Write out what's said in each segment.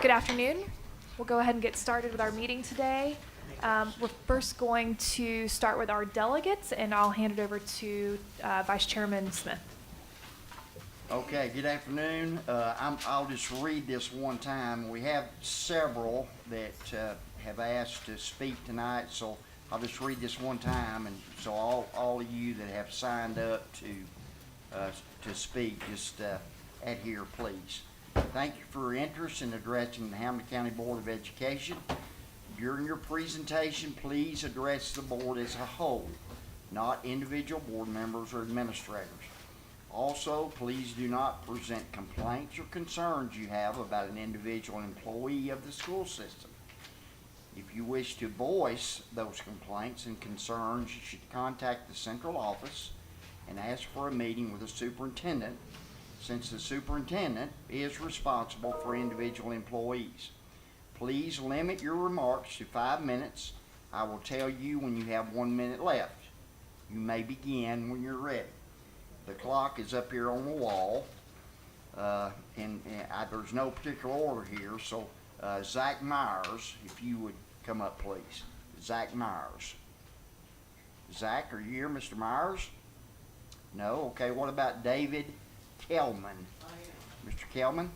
Good afternoon. We'll go ahead and get started with our meeting today. We're first going to start with our delegates, and I'll hand it over to Vice Chairman Smith. Okay, good afternoon. I'll just read this one time. We have several that have asked to speak tonight, so I'll just read this one time, and so all of you that have signed up to speak, just adhere, please. Thank you for your interest in addressing the Hamilton County Board of Education. During your presentation, please address the board as a whole, not individual board members or administrators. Also, please do not present complaints or concerns you have about an individual employee of the school system. If you wish to voice those complaints and concerns, you should contact the central office and ask for a meeting with the superintendent, since the superintendent is responsible for individual employees. Please limit your remarks to 5 minutes. I will tell you when you have 1 minute left. You may begin when you're ready. The clock is up here on the wall, and there's no particular order here, so Zach Myers, if you would come up, please. Zach Myers. Zach, are you here, Mr. Myers? No? Okay, what about David Kelman? Mr. Kelman?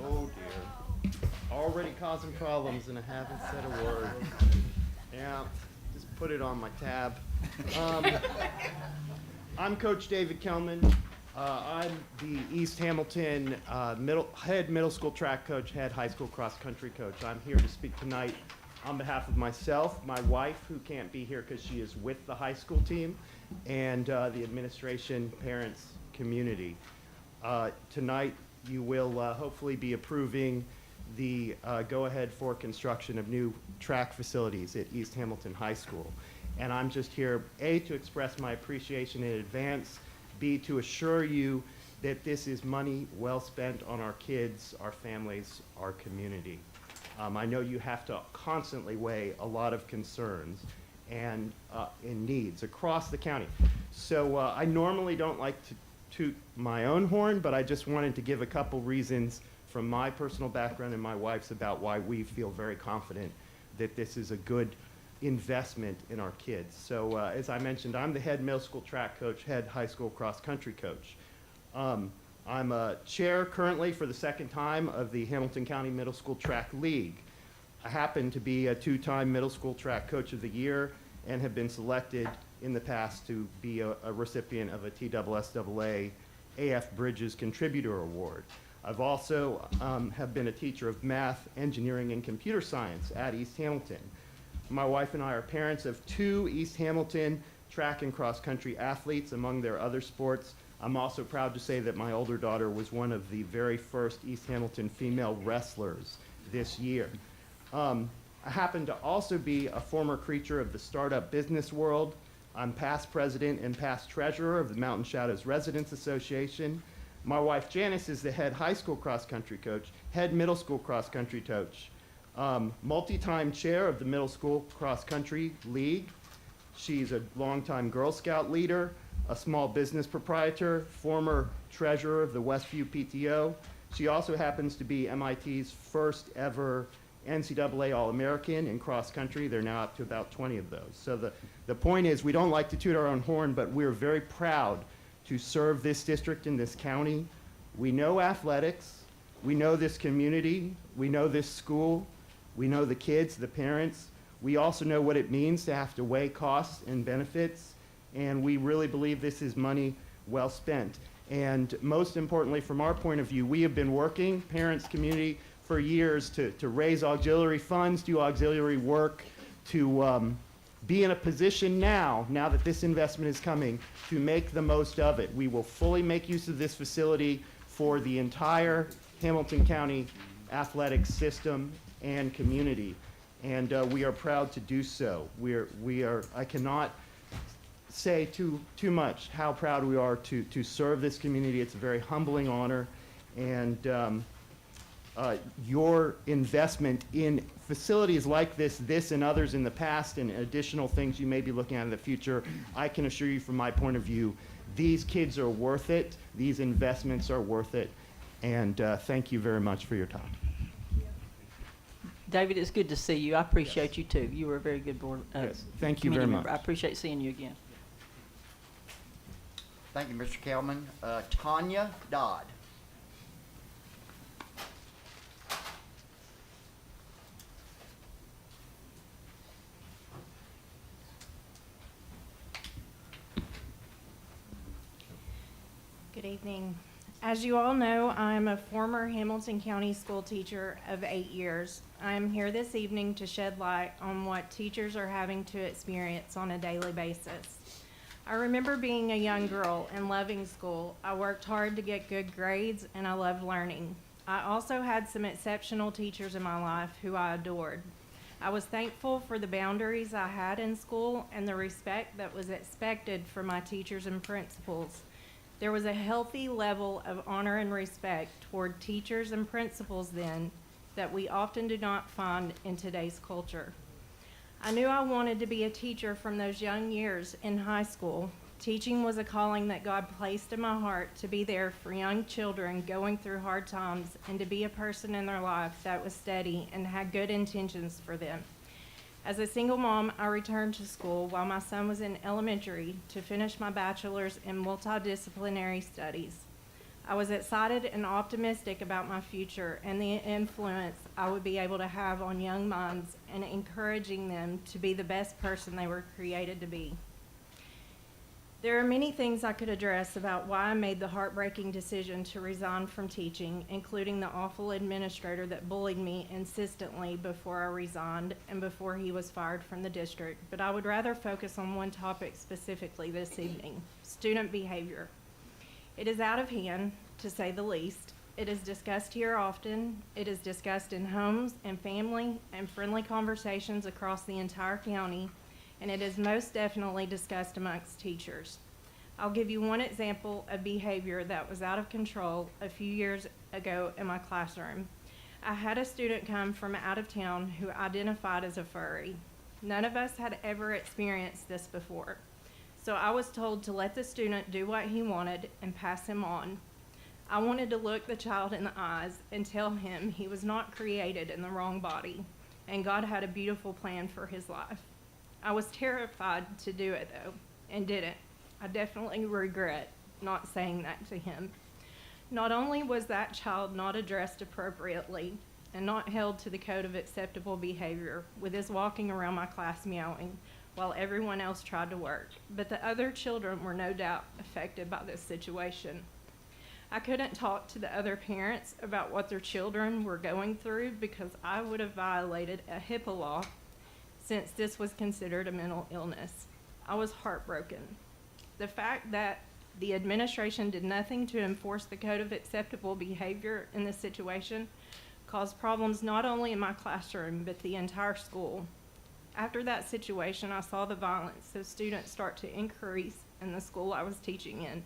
Oh dear. Already causing problems and I haven't said a word. Yeah, just put it on my tab. I'm Coach David Kelman. I'm the East Hamilton head middle school track coach, head high school cross country coach. I'm here to speak tonight on behalf of myself, my wife, who can't be here because she is with the high school team, and the administration, parents, community. Tonight you will hopefully be approving the go-ahead for construction of new track facilities at East Hamilton High School. And I'm just here, A, to express my appreciation in advance, B, to assure you that this is money well spent on our kids, our families, our community. I know you have to constantly weigh a lot of concerns and needs across the county. So I normally don't like to toot my own horn, but I just wanted to give a couple reasons from my personal background and my wife's about why we feel very confident that this is a good investment in our kids. So as I mentioned, I'm the head middle school track coach, head high school cross country coach. I'm a chair currently for the second time of the Hamilton County Middle School Track League. I happen to be a two-time middle school track coach of the year and have been selected in the past to be a recipient of a TSSAA AF Bridges Contributor Award. I've also have been a teacher of math, engineering, and computer science at East Hamilton. My wife and I are parents of 2 East Hamilton track and cross country athletes among their other sports. I'm also proud to say that my older daughter was one of the very first East Hamilton female wrestlers this year. I happen to also be a former creature of the startup business world. I'm past president and past treasurer of the Mountain Shadows Residents Association. My wife Janice is the head high school cross country coach, head middle school cross country coach, multi-time chair of the middle school cross country league. She's a longtime Girl Scout leader, a small business proprietor, former treasurer of the Westview PTO. She also happens to be MIT's first ever NCAA All-American in cross country. They're now up to about 20 of those. So the point is, we don't like to toot our own horn, but we're very proud to serve this district in this county. We know athletics, we know this community, we know this school, we know the kids, the parents. We also know what it means to have to weigh costs and benefits, and we really believe this is money well spent. And most importantly, from our point of view, we have been working, parents, community, for years to raise auxiliary funds, do auxiliary work, to be in a position now that this investment is coming, to make the most of it. We will fully make use of this facility for the entire Hamilton County athletics system and community, and we are proud to do so. I cannot say too much how proud we are to serve this community. It's a very humbling honor, and your investment in facilities like this and others in the past, and additional things you may be looking at in the future. I can assure you from my point of view, these kids are worth it. These investments are worth it. And thank you very much for your time. David, it's good to see you. I appreciate you too. You were a very good board. Yes, thank you very committee much. member. I appreciate seeing you again. Thank you, Mr. Kelman. Tanya Dodd. Good evening. As you all know, I'm a former Hamilton County school teacher of 8 years. I am here this evening to shed light on what teachers are having to experience on a daily basis. I remember being a young girl and loving school. I worked hard to get good grades, and I loved learning. I also had some exceptional teachers in my life who I adored. I was thankful for the boundaries I had in school and the respect that was expected from my teachers and principals. There was a healthy level of honor and respect toward teachers and principals then that we often do not find in today's culture. I knew I wanted to be a teacher from those young years in high school. Teaching was a calling that God placed in my heart to be there for young children going through hard times and to be a person in their life that was steady and had good intentions for them. As a single mom, I returned to school while my son was in elementary to finish my bachelor's in multidisciplinary studies. I was excited and optimistic about my future and the influence I would be able to have on young minds and encouraging them to be the best person they were created to be. There are many things I could address about why I made the heartbreaking decision to resign from teaching, including the awful administrator that bullied me insistently before I resigned and before he was fired from the district, but I would rather focus on one topic specifically this evening: student behavior. It is out of hand, to say the least. It is discussed here often. It is discussed in homes and family and friendly conversations across the entire county, and it is most definitely discussed amongst teachers. I'll give you one example of behavior that was out of control a few years ago in my classroom. I had a student come from out of town who identified as a furry. None of us had ever experienced this before, so I was told to let the student do what he wanted and pass him on. I wanted to look the child in the eyes and tell him he was not created in the wrong body, and God had a beautiful plan for his life. I was terrified to do it, though, and didn't. I definitely regret not saying that to him. Not only was that child not addressed appropriately and not held to the code of acceptable behavior with his walking around my class meowing while everyone else tried to work, but the other children were no doubt affected by this situation. I couldn't talk to the other parents about what their children were going through because I would have violated a HIPAA law, since this was considered a mental illness. I was heartbroken. The fact that the administration did nothing to enforce the code of acceptable behavior in this situation caused problems not only in my classroom, but the entire school. After that situation, I saw the violence of students start to increase in the school I was teaching in.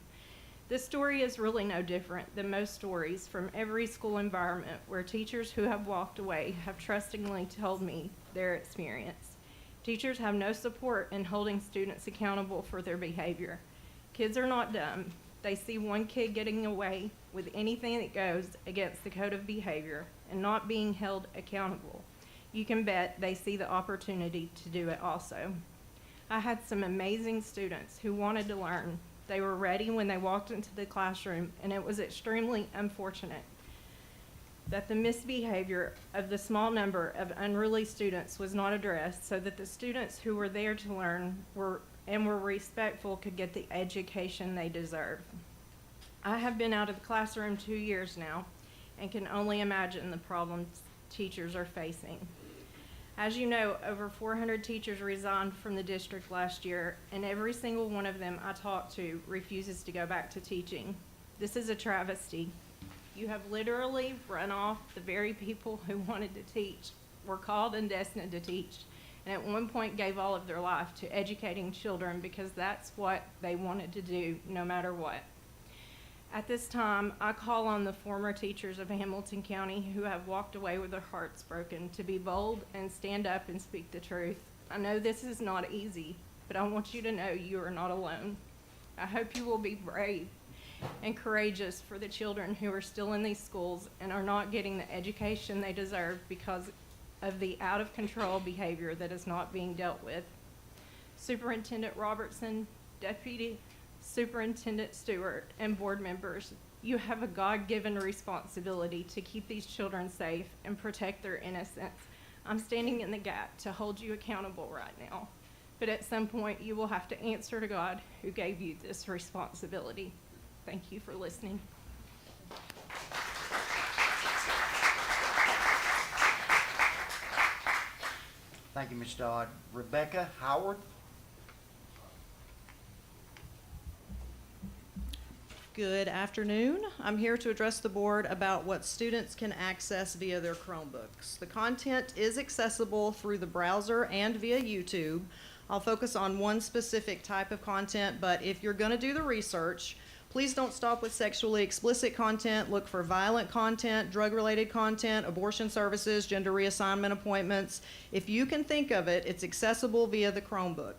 This story is really no different than most stories from every school environment where teachers who have walked away have trustingly told me their experience. Teachers have no support in holding students accountable for their behavior. Kids are not dumb. They see one kid getting away with anything that goes against the code of behavior and not being held accountable. You can bet they see the opportunity to do it also. I had some amazing students who wanted to learn. They were ready when they walked into the classroom, and it was extremely unfortunate that the misbehavior of the small number of unruly students was not addressed so that the students who were there to learn were respectful could get the education they deserve. I have been out of the classroom 2 years now and can only imagine the problems teachers are facing. As you know, over 400 teachers resigned from the district last year, and every single one of them I talked to refuses to go back to teaching. This is a travesty. You have literally run off the very people who wanted to teach, were called and destined to teach, and at one point gave all of their life to educating children because that's what they wanted to do no matter what. At this time, I call on the former teachers of Hamilton County who have walked away with their hearts broken to be bold and stand up and speak the truth. I know this is not easy, but I want you to know you are not alone. I hope you will be brave and courageous for the children who are still in these schools and are not getting the education they deserve because of the out-of-control behavior that is not being dealt with. Superintendent Robertson, Deputy Superintendent Stewart, and board members, you have a God-given responsibility to keep these children safe and protect their innocence. I'm standing in the gap to hold you accountable right now, but at some point you will have to answer to God who gave you this responsibility. Thank you for listening. Thank you, Ms. Dodd. Rebecca Howard? Good afternoon. I'm here to address the board about what students can access via their Chromebooks. The content is accessible through the browser and via YouTube. I'll focus on one specific type of content, but if you're going to do the research, please don't stop with sexually explicit content. Look for violent content, drug-related content, abortion services, gender reassignment appointments. If you can think of it, it's accessible via the Chromebook.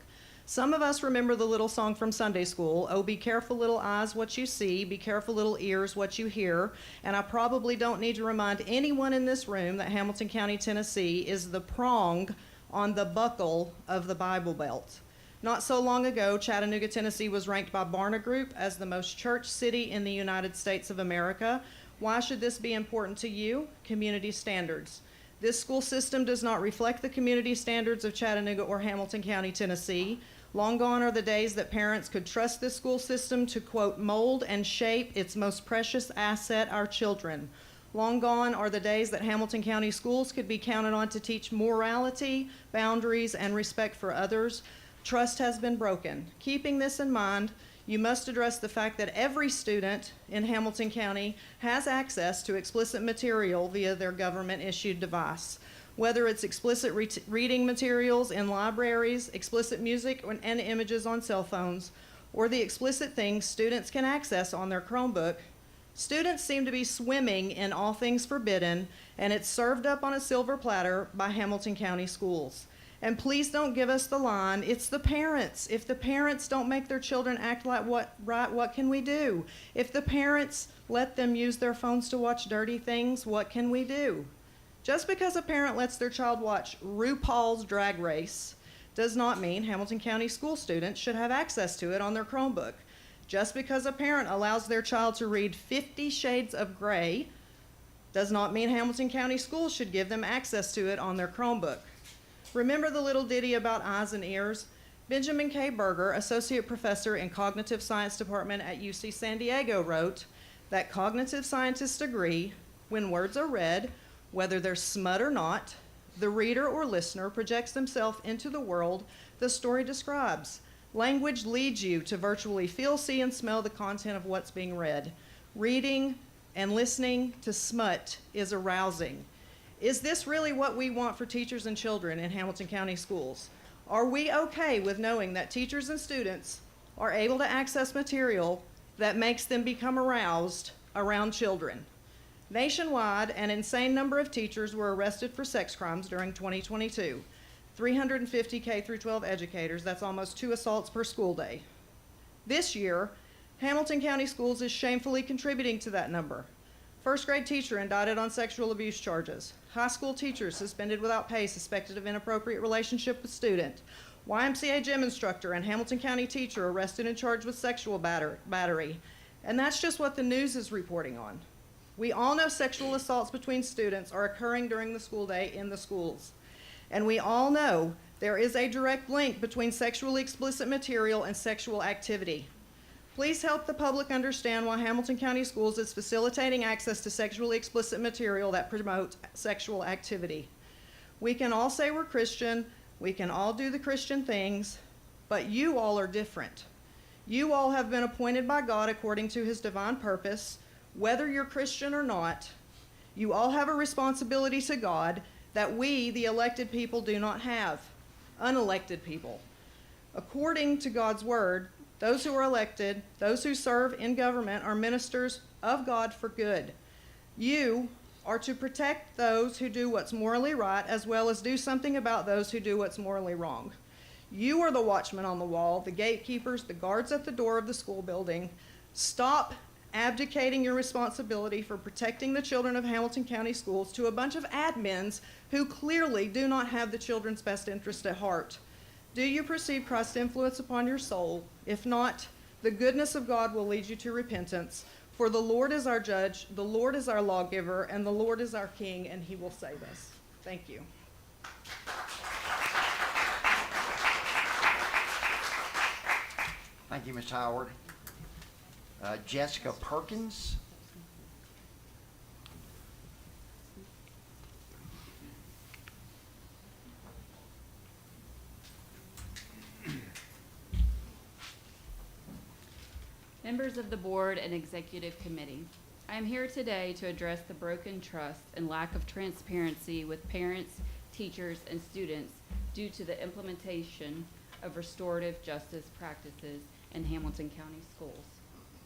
Some of us remember the little song from Sunday school, "Oh, be careful, little eyes, what you see, be careful, little ears, what you hear." And I probably don't need to remind anyone in this room that Hamilton County, Tennessee is the prong on the buckle of the Bible Belt. Not so long ago, Chattanooga, Tennessee was ranked by Barna Group as the most church city in the United States of America. Why should this be important to you? Community standards. This school system does not reflect the community standards of Chattanooga or Hamilton County, Tennessee. Long gone are the days that parents could trust this school system to, quote, mold and shape its most precious asset, our children. Long gone are the days that Hamilton County schools could be counted on to teach morality, boundaries, and respect for others. Trust has been broken. Keeping this in mind, you must address the fact that every student in Hamilton County has access to explicit material via their government-issued device. Whether it's explicit reading materials in libraries, explicit music and images on cell phones, or the explicit things students can access on their Chromebook, students seem to be swimming in all things forbidden, and it's served up on a silver platter by Hamilton County schools. And please don't give us the line, it's the parents. If the parents don't make their children act like what can we do? If the parents let them use their phones to watch dirty things, what can we do? Just because a parent lets their child watch RuPaul's Drag Race does not mean Hamilton County school students should have access to it on their Chromebook. Just because a parent allows their child to read 50 Shades of Grey does not mean Hamilton County schools should give them access to it on their Chromebook. Remember the little ditty about eyes and ears? Benjamin K. Berger, Associate Professor in Cognitive Science Department at UC San Diego, wrote that cognitive scientists agree when words are read, whether they're smut or not, the reader or listener projects themselves into the world the story describes. Language leads you to virtually feel, see, and smell the content of what's being read. Reading and listening to smut is arousing. Is this really what we want for teachers and children in Hamilton County schools? Are we okay with knowing that teachers and students are able to access material that makes them become aroused around children? Nationwide, an insane number of teachers were arrested for sex crimes during 2022. 350 K-12 educators, that's almost 2 assaults per school day. This year, Hamilton County Schools is shamefully contributing to that number. First grade teacher indicted on sexual abuse charges. High school teacher suspended without pay, suspected of inappropriate relationship with student. YMCA gym instructor and Hamilton County teacher arrested and charged with sexual battery. And that's just what the news is reporting on. We all know sexual assaults between students are occurring during the school day in the schools. And we all know there is a direct link between sexually explicit material and sexual activity. Please help the public understand why Hamilton County Schools is facilitating access to sexually explicit material that promotes sexual activity. We can all say we're Christian, we can all do the Christian things, but you all are different. You all have been appointed by God according to his divine purpose. Whether you're Christian or not, you all have a responsibility to God that we, the elected people, do not have. Unelected people. According to God's word, Those who are elected, those who serve in government are ministers of God for good. You are to protect those who do what's morally right, as well as do something about those who do what's morally wrong. You are the watchmen on the wall, the gatekeepers, the guards at the door of the school building. Stop abdicating your responsibility for protecting the children of Hamilton County Schools to a bunch of admins who clearly do not have the children's best interest at heart. Do you perceive Christ's influence upon your soul? If not, the goodness of God will lead you to repentance. For the Lord is our judge, the Lord is our lawgiver, and the Lord is our king, and he will save us. Thank you. Thank you, Ms. Howard. Jessica Perkins. Members of the board and executive committee, I am here today to address the broken trust and lack of transparency with parents, teachers, and students due to the implementation of restorative justice practices in Hamilton County Schools.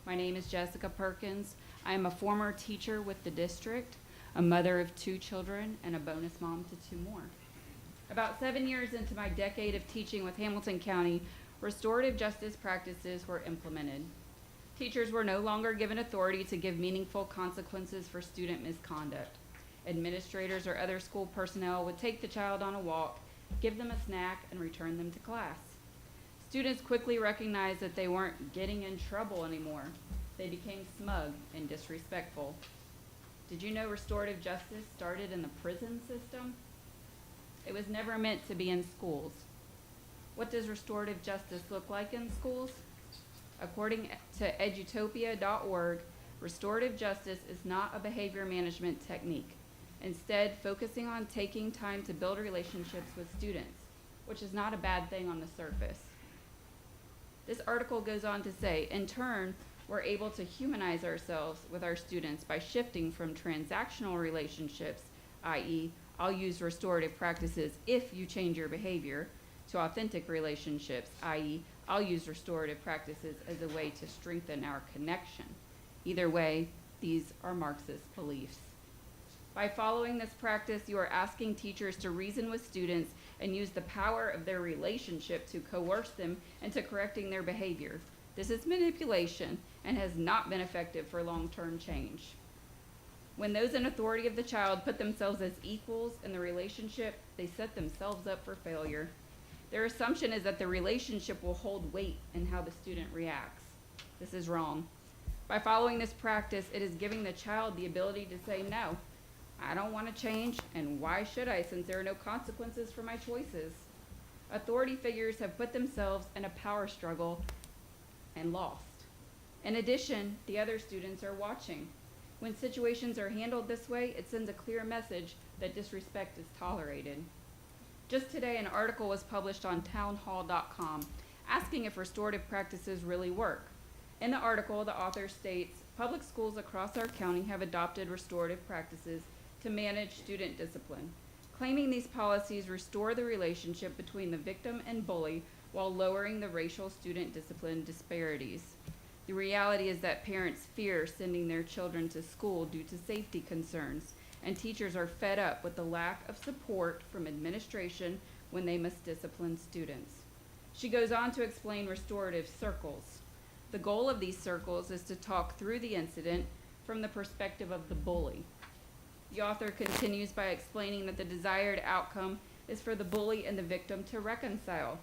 My name is Jessica Perkins. I am a former teacher with the district, a mother of 2 children, and a bonus mom to 2 more. About 7 years into my decade of teaching with Hamilton County, restorative justice practices were implemented. Teachers were no longer given authority to give meaningful consequences for student misconduct. Administrators or other school personnel would take the child on a walk, give them a snack, and return them to class. Students quickly recognized that they weren't getting in trouble anymore. They became smug and disrespectful. Did you know restorative justice started in the prison system? It was never meant to be in schools. What does restorative justice look like in schools? According to edutopia.org, restorative justice is not a behavior management technique. Instead, focusing on taking time to build relationships with students, which is not a bad thing on the surface. This article goes on to say, in turn, we're able to humanize ourselves with our students by shifting from transactional relationships, i.e., I'll use restorative practices if you change your behavior, to authentic relationships, i.e., I'll use restorative practices as a way to strengthen our connection. Either way, these are Marxist beliefs. By following this practice, you are asking teachers to reason with students and use the power of their relationship to coerce them into correcting their behavior. This is manipulation and has not been effective for long-term change. When those in authority of the child put themselves as equals in the relationship, they set themselves up for failure. Their assumption is that the relationship will hold weight in how the student reacts. This is wrong. By following this practice, it is giving the child the ability to say, no, I don't want to change, and why should I, since there are no consequences for my choices? Authority figures have put themselves in a power struggle and lost. In addition, the other students are watching. When situations are handled this way, it sends a clear message that disrespect is tolerated. Just today, an article was published on townhall.com asking if restorative practices really work. In the article, the author states, public schools across our county have adopted restorative practices to manage student discipline, claiming these policies restore the relationship between the victim and bully while lowering the racial student discipline disparities. The reality is that parents fear sending their children to school due to safety concerns, and teachers are fed up with the lack of support from administration when they must discipline students. She goes on to explain restorative circles. The goal of these circles is to talk through the incident from the perspective of the bully. The author continues by explaining that the desired outcome is for the bully and the victim to reconcile.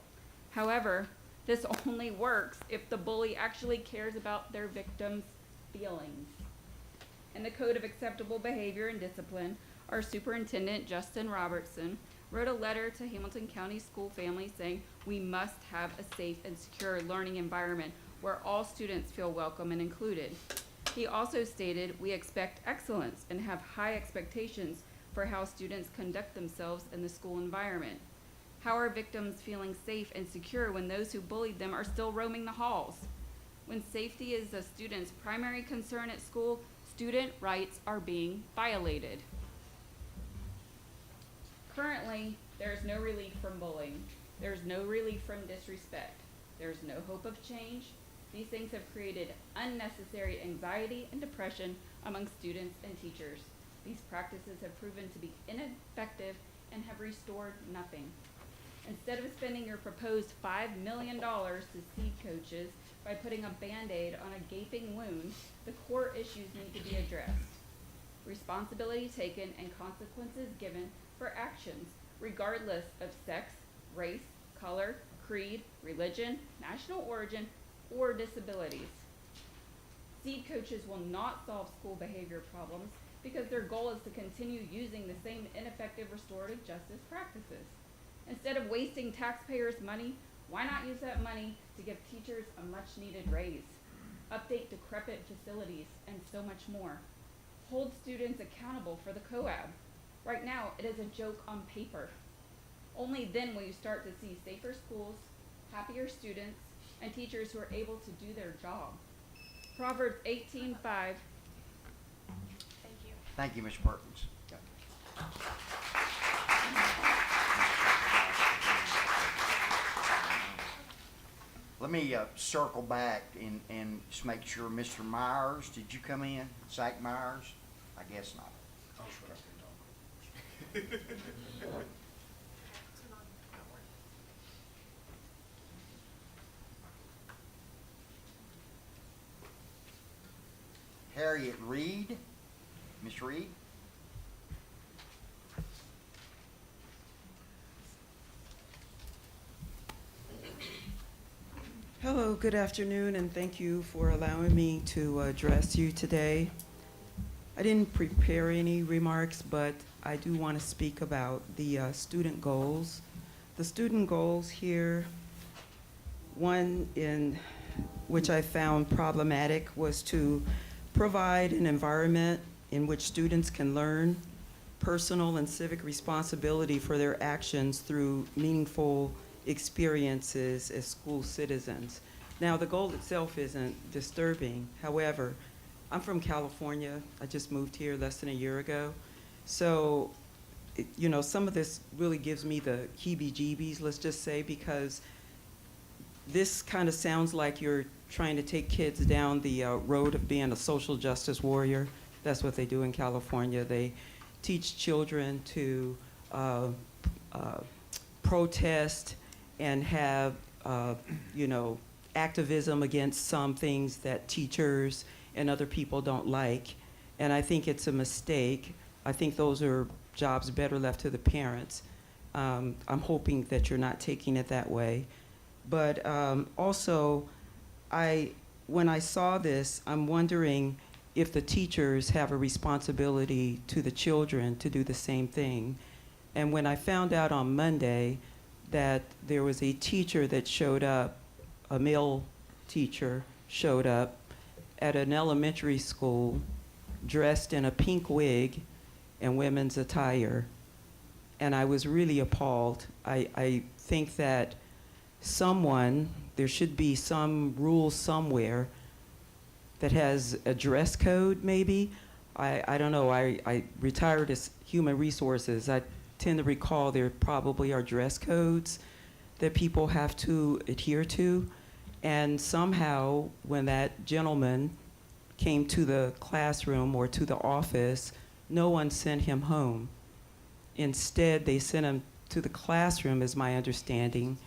However, this only works if the bully actually cares about their victim's feelings. In the Code of Acceptable Behavior and Discipline, our superintendent, Justin Robertson, wrote a letter to Hamilton County school families saying we must have a safe and secure learning environment where all students feel welcome and included. He also stated we expect excellence and have high expectations for how students conduct themselves in the school environment. How are victims feeling safe and secure when those who bullied them are still roaming the halls? When safety is a student's primary concern at school, student rights are being violated. Currently, there is no relief from bullying. There is no relief from disrespect. There's no hope of change. These things have created unnecessary anxiety and depression among students and teachers. These practices have proven to be ineffective and have restored nothing. Instead of spending your proposed $5 million to seed coaches by putting a Band-Aid on a gaping wound, the core issues need to be addressed. Responsibility taken and consequences given for actions, regardless of sex, race, color, creed, religion, national origin, or disabilities. Seed coaches will not solve school behavior problems because their goal is to continue using the same ineffective restorative justice practices. Instead of wasting taxpayers' money, why not use that money to give teachers a much-needed raise, update decrepit facilities, and so much more? Hold students accountable for the COAB. Right now, it is a joke on paper. Only then will you start to see safer schools, happier students, and teachers who are able to do their job. Proverbs 18:5. Thank you. Thank you, Ms. Perkins. Let me circle back and just make sure, Mr. Myers, did you come in? Zach Myers? I guess not. Harriet Reed. Miss Reed? Hello, good afternoon, and thank you for allowing me to address you today. I didn't prepare any remarks, but I do want to speak about the student goals. The student goals here, one in which I found problematic was to provide an environment in which students can learn personal and civic responsibility for their actions through meaningful experiences as school citizens. Now, the goal itself isn't disturbing. However, I'm from California. I just moved here less than a year ago. So, you know, some of this really gives me the heebie-jeebies, let's just say, because this kind of sounds like you're trying to take kids down the road of being a social justice warrior. That's what they do in California. They teach children to protest and have, you know, activism against some things that teachers and other people don't like. And I think it's a mistake. I think those are jobs better left to the parents. I'm hoping that you're not taking it that way. But also, when I saw this, I'm wondering if the teachers have a responsibility to the children to do the same thing. And when I found out on Monday that there was a teacher that showed up, a male teacher showed up at an elementary school dressed in a pink wig and women's attire, and I was really appalled. I think that there should be some rule somewhere that has a dress code, maybe. I don't know. I retired as human resources. I tend to recall there probably are dress codes that people have to adhere to. And somehow, when that gentleman came to the classroom or to the office, no one sent him home. Instead, they sent him to the classroom, is my understanding.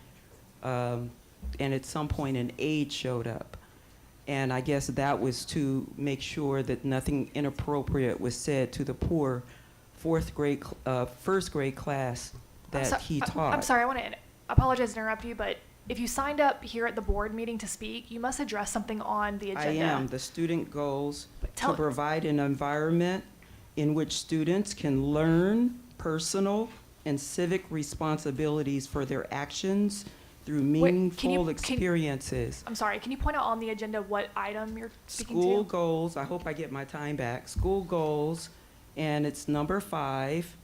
And at some point, an aide showed up. And I guess that was to make sure that nothing inappropriate was said to the poor first grade class that he taught. I'm sorry, I want to apologize to interrupt you, but if you signed up here at the board meeting to speak, you must address something on the agenda. I am. The student goals But to provide an environment in which students can learn personal and civic responsibilities for their actions through meaningful experiences. I'm sorry, can you point out on the agenda what item you're speaking to? School goals, I hope I get my time back. School goals, and it's number 5,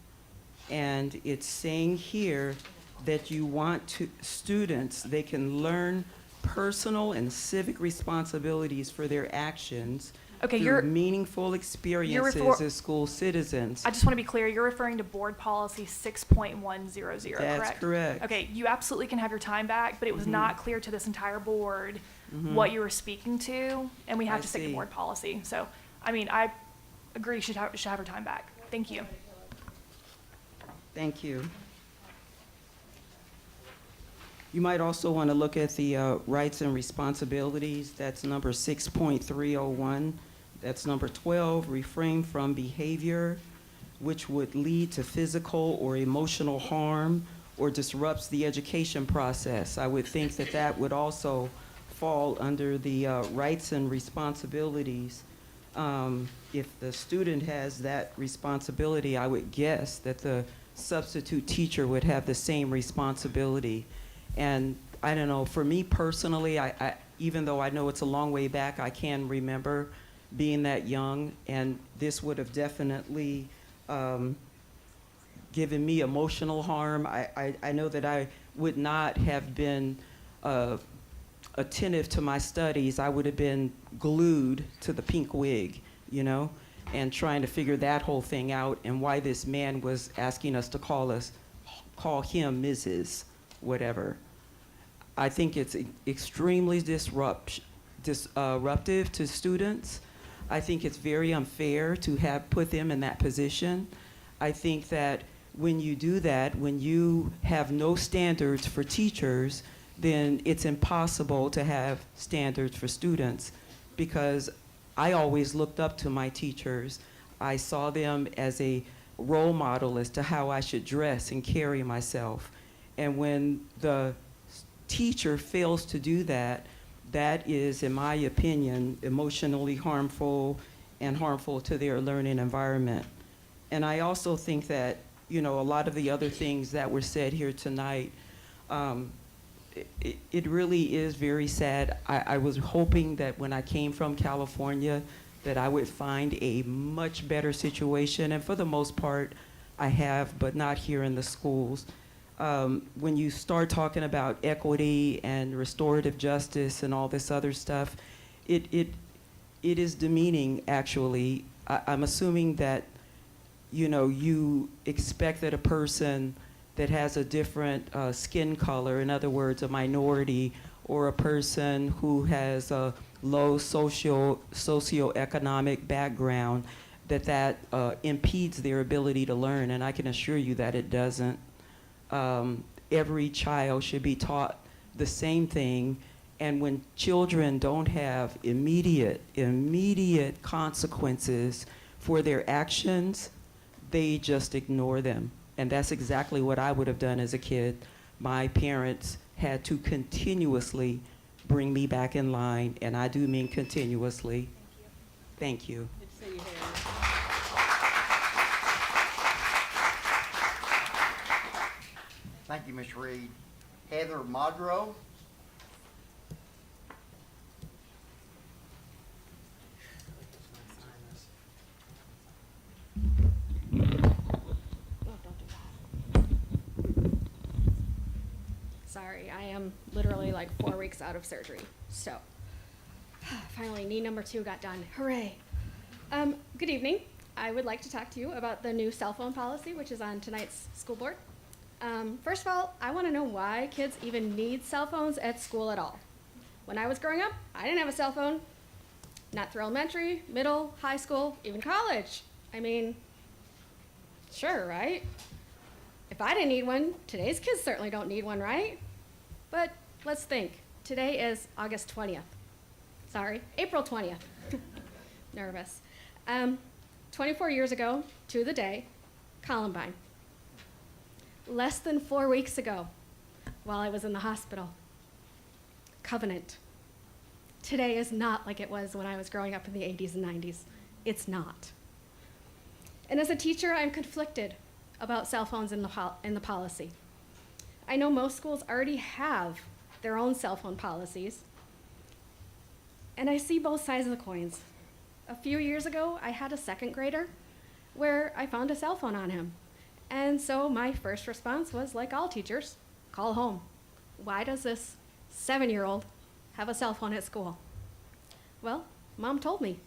and it's saying here that you want students, they can learn personal and civic responsibilities for their actions Okay, through you're, meaningful experiences refer- as school citizens. I just want to be clear, you're referring to board policy 6.100, correct? That's correct. Okay, you absolutely can have your time back, but it was not clear to this entire board what you were speaking to, and we have I to stick to see. board policy. So, I mean, I agree, should have her time back. Thank you. Thank you. You might also want to look at the rights and responsibilities. That's number 6.301. That's number 12, refrain from behavior which would lead to physical or emotional harm or disrupts the education process. I would think that that would also fall under the rights and responsibilities. If the student has that responsibility, I would guess that the substitute teacher would have the same responsibility. And I don't know, for me personally, I even though I know it's a long way back, I can remember being that young, and this would have definitely given me emotional harm. I know that I would not have been attentive to my studies. I would have been glued to the pink wig, you know, and trying to figure that whole thing out and why this man was asking us to call him Mrs. whatever. I think it's extremely disruptive to students. I think it's very unfair to have put them in that position. I think that when you do that, when you have no standards for teachers, then it's impossible to have standards for students, because I always looked up to my teachers. I saw them as a role model as to how I should dress and carry myself. And when the teacher fails to do that, that is, in my opinion, emotionally harmful and harmful to their learning environment. And I also think that, you know, a lot of the other things that were said here tonight, it really is very sad. I was hoping that when I came from California that I would find a much better situation, and for the most part, I have, but not here in the schools. When you start talking about equity and restorative justice and all this other stuff, it is demeaning, actually. I'm assuming that, you know, you expect that a person that has a different skin color, in other words, a minority, or a person who has a low socioeconomic background, that impedes their ability to learn, and I can assure you that it doesn't. Every child should be taught the same thing, and when children don't have immediate consequences for their actions, they just ignore them. And that's exactly what I would have done as a kid. My parents had to continuously bring me back in line, and I do mean continuously. Thank you. Good to see you here. Thank you, Ms. Reed. Heather Modrow. Sorry, I am literally like 4 weeks out of surgery. So, finally, knee number 2 got done. Hooray. Good evening. I would like to talk to you about the new cell phone policy, which is on tonight's school board. First of all, I want to know why kids even need cell phones at school at all. When I was growing up, I didn't have a cell phone. Not through elementary, middle, high school, even college. I mean, sure, right? If I didn't need one, today's kids certainly don't need one, right? But let's think. Today is August 20th. Sorry, April 20th. Nervous. 24 years ago, to the day, Columbine. Less than 4 weeks ago, while I was in the hospital, Covenant. Today is not like it was when I was growing up in the 80s and 90s. It's not. And as a teacher, I'm conflicted about cell phones in the policy. I know most schools already have their own cell phone policies, and I see both sides of the coins. A few years ago, I had a second grader where I found a cell phone on him. And so my first response was, like all teachers, call home. Why does this 7-year-old have a cell phone at school? Well, Mom told me.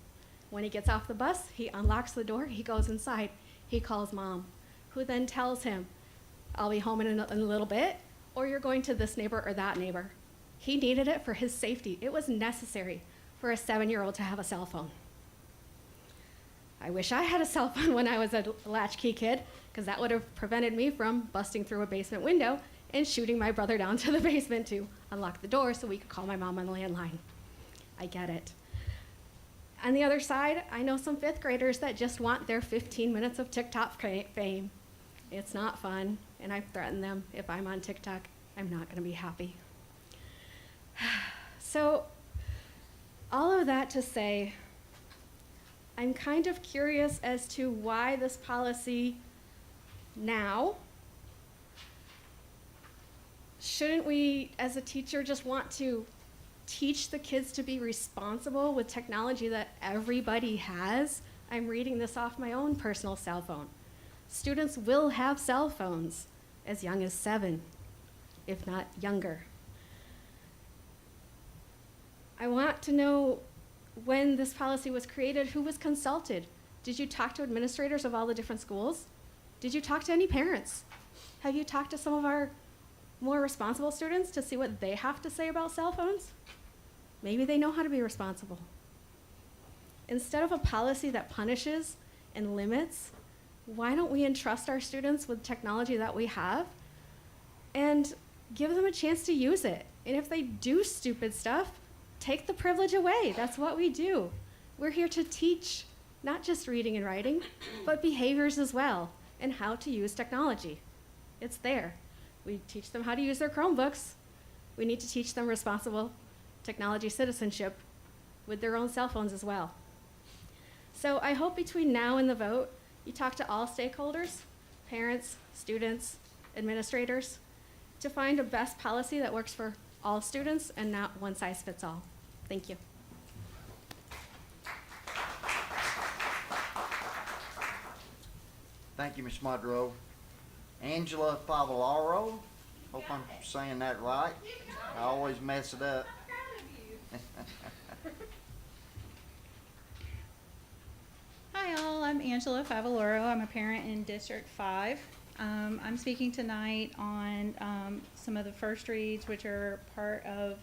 When he gets off the bus, he unlocks the door, he goes inside, he calls mom, who then tells him, I'll be home in a little bit, or you're going to this neighbor or that neighbor. He needed it for his safety. It was necessary for a 7-year-old to have a cell phone. I wish I had a cell phone when I was a latchkey kid, because that would have prevented me from busting through a basement window and shooting my brother down to the basement to unlock the door so we could call my mom on the landline. I get it. On the other side, I know some 5th graders that just want their 15 minutes of TikTok fame. It's not fun, and I threaten them, if I'm on TikTok, I'm not gonna be happy. So, all of that to say, I'm kind of curious as to why this policy now. Shouldn't we, as a teacher, just want to teach the kids to be responsible with technology that everybody has? I'm reading this off my own personal cell phone. Students will have cell phones as young as 7, if not younger. I want to know, when this policy was created, who was consulted? Did you talk to administrators of all the different schools? Did you talk to any parents? Have you talked to some of our more responsible students to see what they have to say about cell phones? Maybe they know how to be responsible. Instead of a policy that punishes and limits, why don't we entrust our students with technology that we have and give them a chance to use it? And if they do stupid stuff, take the privilege away. That's what we do. We're here to teach not just reading and writing, but behaviors as well, and how to use technology. It's there. We teach them how to use their Chromebooks. We need to teach them responsible technology citizenship with their own cell phones as well. So I hope between now and the vote, you talk to all stakeholders, parents, students, administrators, to find a best policy that works for all students and not one size fits all. Thank you. Thank you, Ms. Mudrow. Angela Favalaro, hope I'm saying that right. I always mess it up. Hi all, I'm Angela Favaloro. I'm a parent in District 5. I'm speaking tonight on some of the first reads, which are part of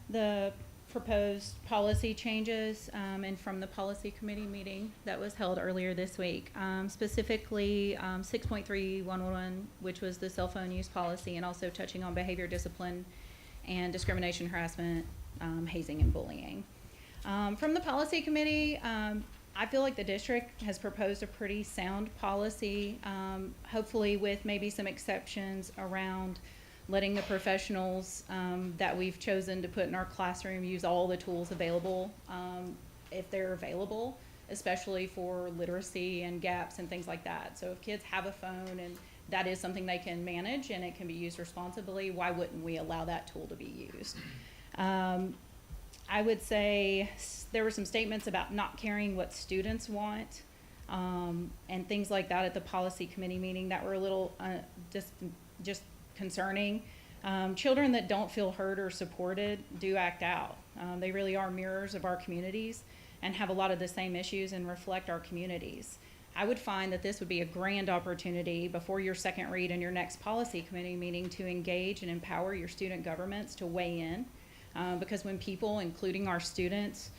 the proposed policy changes and from the policy committee meeting that was held earlier this week. Specifically 6.3111, which was the cell phone use policy, and also touching on behavior discipline and discrimination, harassment, hazing, and bullying. From the policy committee, I feel like the district has proposed a pretty sound policy, hopefully with maybe some exceptions around letting the professionals that we've chosen to put in our classroom use all the tools available if they're available, especially for literacy and gaps and things like that. So if kids have a phone and that is something they can manage and it can be used responsibly, why wouldn't we allow that tool to be used? I would say there were some statements about not caring what students want and things like that at the policy committee meeting that were a little just concerning. Children that don't feel heard or supported do act out. They really are mirrors of our communities and have a lot of the same issues and reflect our communities. I would find that this would be a grand opportunity before your second read and your next policy committee meeting to engage and empower your student governments to weigh in. Because when people, including our students,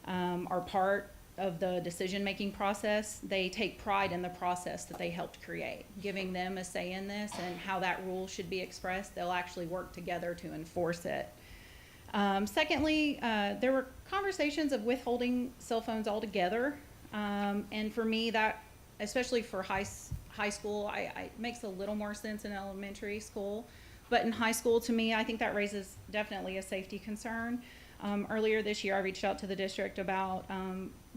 are part of the decision-making process, they take pride in the process that they helped create. Giving them a say in this and how that rule should be expressed, they'll actually work together to enforce it. Secondly, there were conversations of withholding cell phones altogether. And for me, that, especially for high school, it makes a little more sense in elementary school. But in high school, to me, I think that raises definitely a safety concern. Earlier this year, I reached out to the district about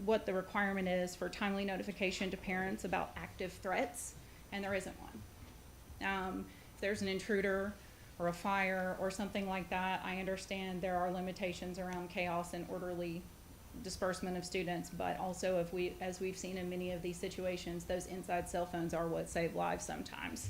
what the requirement is for timely notification to parents about active threats, and there isn't one. If there's an intruder or a fire or something like that, I understand there are limitations around chaos and orderly disbursement of students, but also as we've seen in many of these situations, those inside cell phones are what save lives sometimes.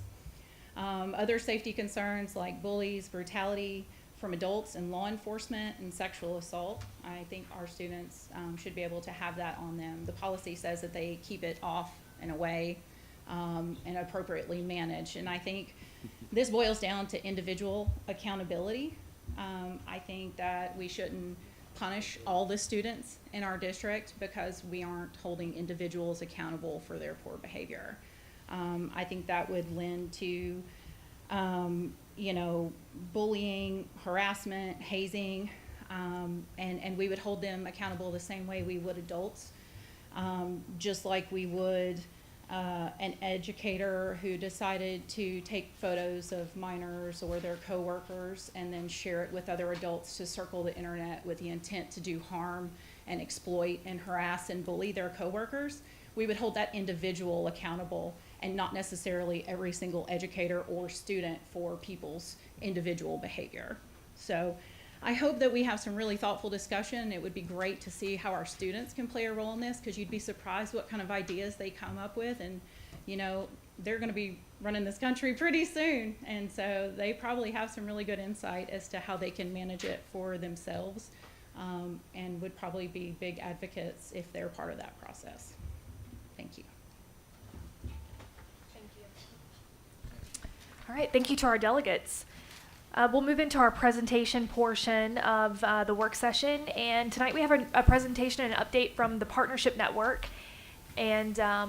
Other safety concerns like bullies, brutality, from adults in law enforcement and sexual assault. I think our students should be able to have that on them. The policy says that they keep it off and away and appropriately managed. And I think this boils down to individual accountability. I think that we shouldn't punish all the students in our district because we aren't holding individuals accountable for their poor behavior. I think that would lend to, you know, bullying, harassment, hazing, and we would hold them accountable the same way we would adults, just like we would an educator who decided to take photos of minors or their coworkers and then share it with other adults to circle the internet with the intent to do harm and exploit and harass and bully their coworkers. We would hold that individual accountable and not necessarily every single educator or student for people's individual behavior. So I hope that we have some really thoughtful discussion. It would be great to see how our students can play a role in this, because you'd be surprised what kind of ideas they come up with. And, you know, they're going to be running this country pretty soon. And so they probably have some really good insight as to how they can manage it for themselves, and would probably be big advocates if they're part of that process. Thank you. Thank you. All right, thank you to our delegates. We'll move into our presentation portion of the work session. And tonight we have a presentation and an update from the Partnership Network. And I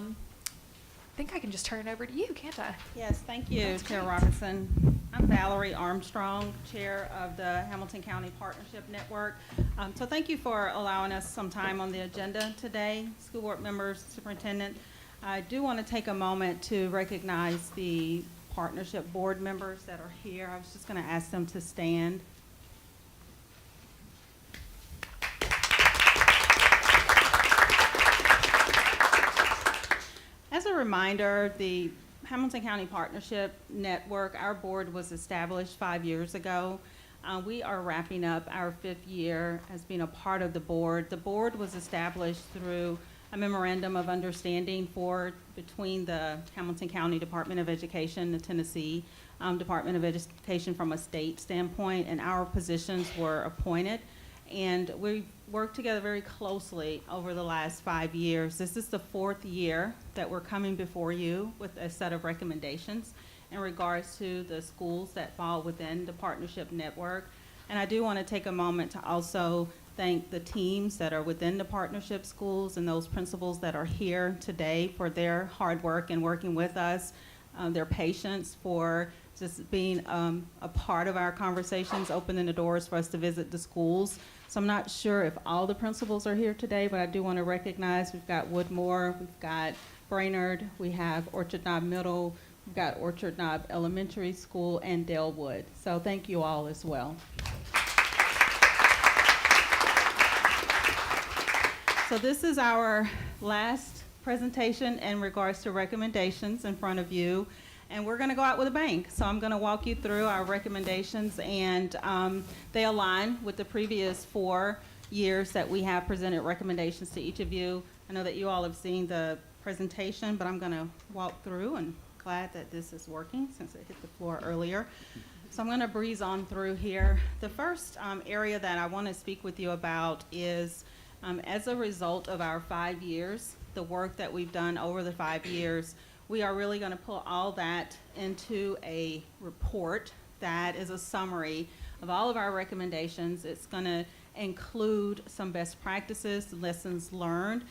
think I can just turn it over to you, can't I? Yes, thank you, That's Chair great. Robinson. I'm Valerie Armstrong, Chair of the Hamilton County Partnership Network. So thank you for allowing us some time on the agenda today, school board members, superintendent. I do want to take a moment to recognize the partnership board members that are here. I was just going to ask them to stand. As a reminder, the Hamilton County Partnership Network, our board was established 5 years ago. We are wrapping up our 5th year as being a part of the board. The board was established through a memorandum of understanding between the Hamilton County Department of Education, the Tennessee Department of Education from a state standpoint, and our positions were appointed. And we worked together very closely over the last 5 years. This is the 4th year that we're coming before you with a set of recommendations in regards to the schools that fall within the partnership network. And I do want to take a moment to also thank the teams that are within the partnership schools and those principals that are here today for their hard work and working with us, their patience for just being a part of our conversations, opening the doors for us to visit the schools. So I'm not sure if all the principals are here today, but I do want to recognize we've got Woodmore, we've got Brainerd, we have Orchard Knob Middle, we've got Orchard Knob Elementary School, and Dalewood. So thank you all as well. So this is our last presentation in regards to recommendations in front of you. And we're going to go out with a bang. So I'm going to walk you through our recommendations, and they align with the previous 4 years that we have presented recommendations to each of you. I know that you all have seen the presentation, but I'm going to walk through, and glad that this is working since it hit the floor earlier. So I'm going to breeze on through here. The first area that I want to speak with you about is as a result of our 5 years, the work that we've done over the 5 years, we are really going to pull all that into a report that is a summary of all of our recommendations. It's going to include some best practices, lessons learned.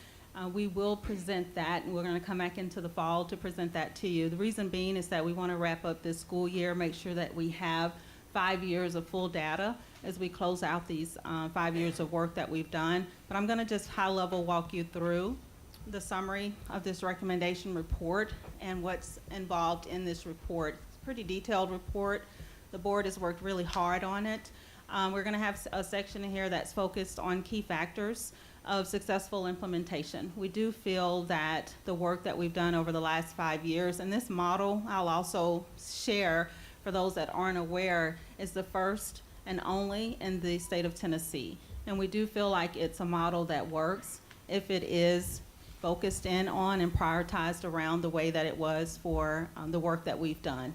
We will present that, and we're going to come back into the fall to present that to you. The reason being is that we want to wrap up this school year, make sure that we have 5 years of full data as we close out these 5 years of work that we've done. But I'm going to just high level walk you through the summary of this recommendation report and what's involved in this report. It's a pretty detailed report. The board has worked really hard on it. We're going to have a section in here that's focused on key factors of successful implementation. We do feel that the work that we've done over the last 5 years, and this model I'll also share for those that aren't aware, is the first and only in the state of Tennessee. And we do feel like it's a model that works if it is focused in on and prioritized around the way that it was for the work that we've done.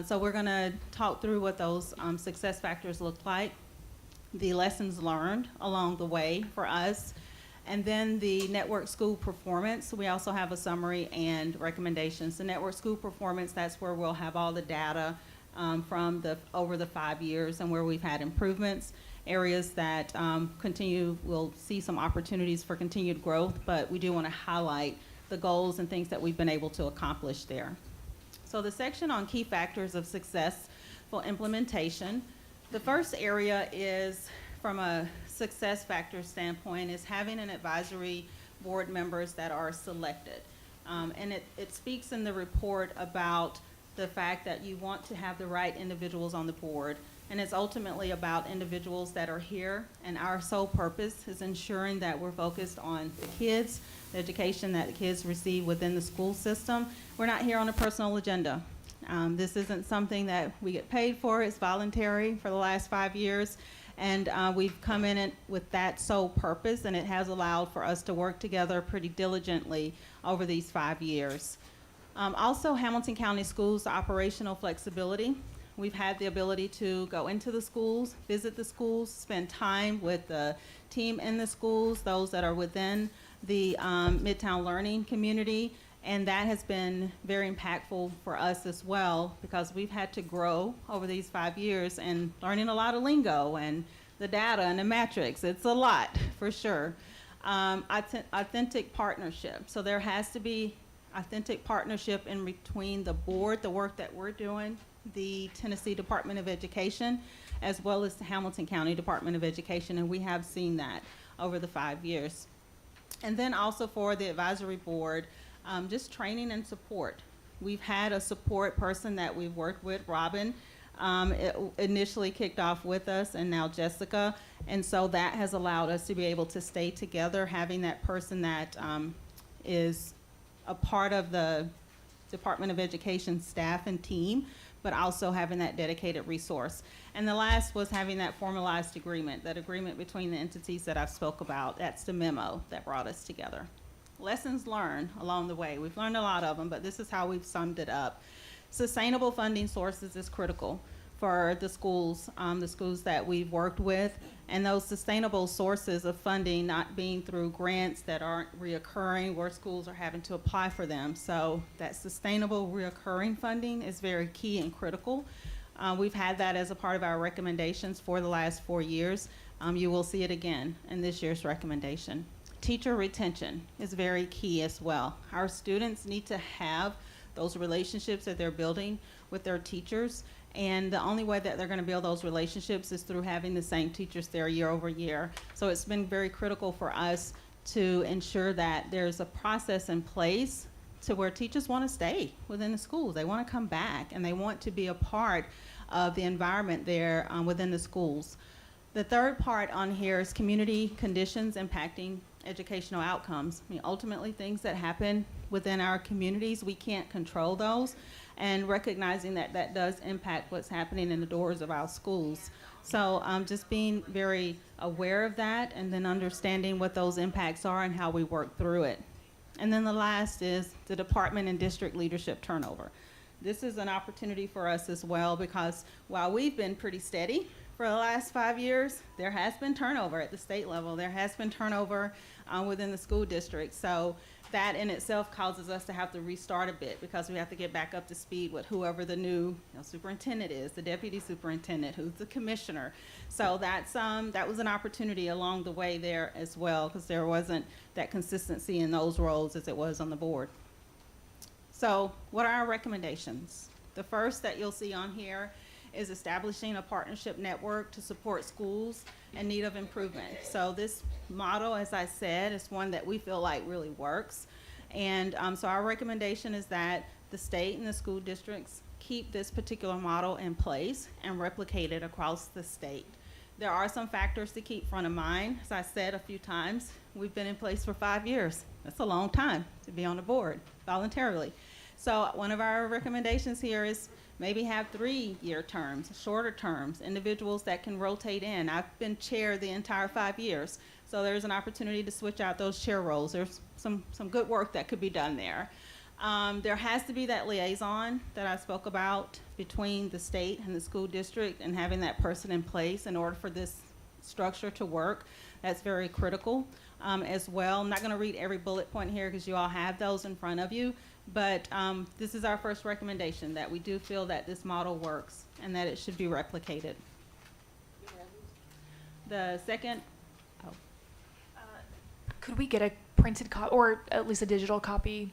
So we're going to talk through what those success factors look like, the lessons learned along the way for us, and then the network school performance. We also have a summary and recommendations. The network school performance, that's where we'll have all the data from over the 5 years and where we've had improvements, areas that we'll see some opportunities for continued growth, but we do want to highlight the goals and things that we've been able to accomplish there. So the section on key factors of successful implementation, the first area is, from a success factor standpoint, is having an advisory board members that are selected. And it speaks in the report about the fact that you want to have the right individuals on the board. And it's ultimately about individuals that are here, and our sole purpose is ensuring that we're focused on the kids, the education that the kids receive within the school system. We're not here on a personal agenda. This isn't something that we get paid for. It's voluntary for the last 5 years. And we've come in it with that sole purpose, and it has allowed for us to work together pretty diligently over these 5 years. Also, Hamilton County Schools operational flexibility. We've had the ability to go into the schools, visit the schools, spend time with the team in the schools, those that are within the Midtown Learning community, and that has been very impactful for us as well, because we've had to grow over these 5 years and learning a lot of lingo and the data and the metrics. It's a lot, for sure. Authentic partnership. So there has to be authentic partnership in between the board, the work that we're doing, the Tennessee Department of Education, as well as the Hamilton County Department of Education, and we have seen that over the 5 years. And then also for the advisory board, just training and support. We've had a support person that we've worked with, Robin, it initially kicked off with us, and now Jessica, and so that has allowed us to be able to stay together, having that person that is a part of the Department of Education staff and team, but also having that dedicated resource. And the last was having that formalized agreement, that agreement between the entities that I've spoke about. That's the memo that brought us together. Lessons learned along the way. We've learned a lot of them, but this is how we've summed it up. Sustainable funding sources is critical for the schools that we've worked with, and those sustainable sources of funding not being through grants that aren't reoccurring where schools are having to apply for them. So that sustainable reoccurring funding is very key and critical. We've had that as a part of our recommendations for the last 4 years. You will see it again in this year's recommendation. Teacher retention is very key as well. Our students need to have those relationships that they're building with their teachers, and the only way that they're going to build those relationships is through having the same teachers there year over year. So it's been very critical for us to ensure that there's a process in place to where teachers want to stay within the schools. They want to come back, and they want to be a part of the environment there within the schools. The third part on here is community conditions impacting educational outcomes. I mean, ultimately, things that happen within our communities, we can't control those, and recognizing that that does impact what's happening in the doors of our schools. So just being very aware of that, and then understanding what those impacts are and how we work through it. And then the last is the department and district leadership turnover. This is an opportunity for us as well, because while we've been pretty steady for the last 5 years, there has been turnover at the state level. There has been turnover within the school district. So that in itself causes us to have to restart a bit, because we have to get back up to speed with whoever the new superintendent is, the deputy superintendent, who's the commissioner. So that's that was an opportunity along the way there as well, because there wasn't that consistency in those roles as it was on the board. So what are our recommendations? The first that you'll see on here is establishing a partnership network to support schools in need of improvement. So this model, as I said, is one that we feel like really works. And so our recommendation is that the state and the school districts keep this particular model in place and replicate it across the state. There are some factors to keep front of mind. As I said a few times, we've been in place for 5 years. That's a long time to be on the board voluntarily. So one of our recommendations here is maybe have 3-year terms, shorter terms, individuals that can rotate in. I've been chair the entire 5 years, so there's an opportunity to switch out those chair roles. There's some good work that could be done there. There has to be that liaison that I spoke about between the state and the school district, and having that person in place in order for this structure to work. That's very critical as well. I'm not going to read every bullet point here because you all have those in front of you, but this is our first recommendation, that we do feel that this model works and that it should be replicated. The second, Could we get a printed copy, or at least a digital copy,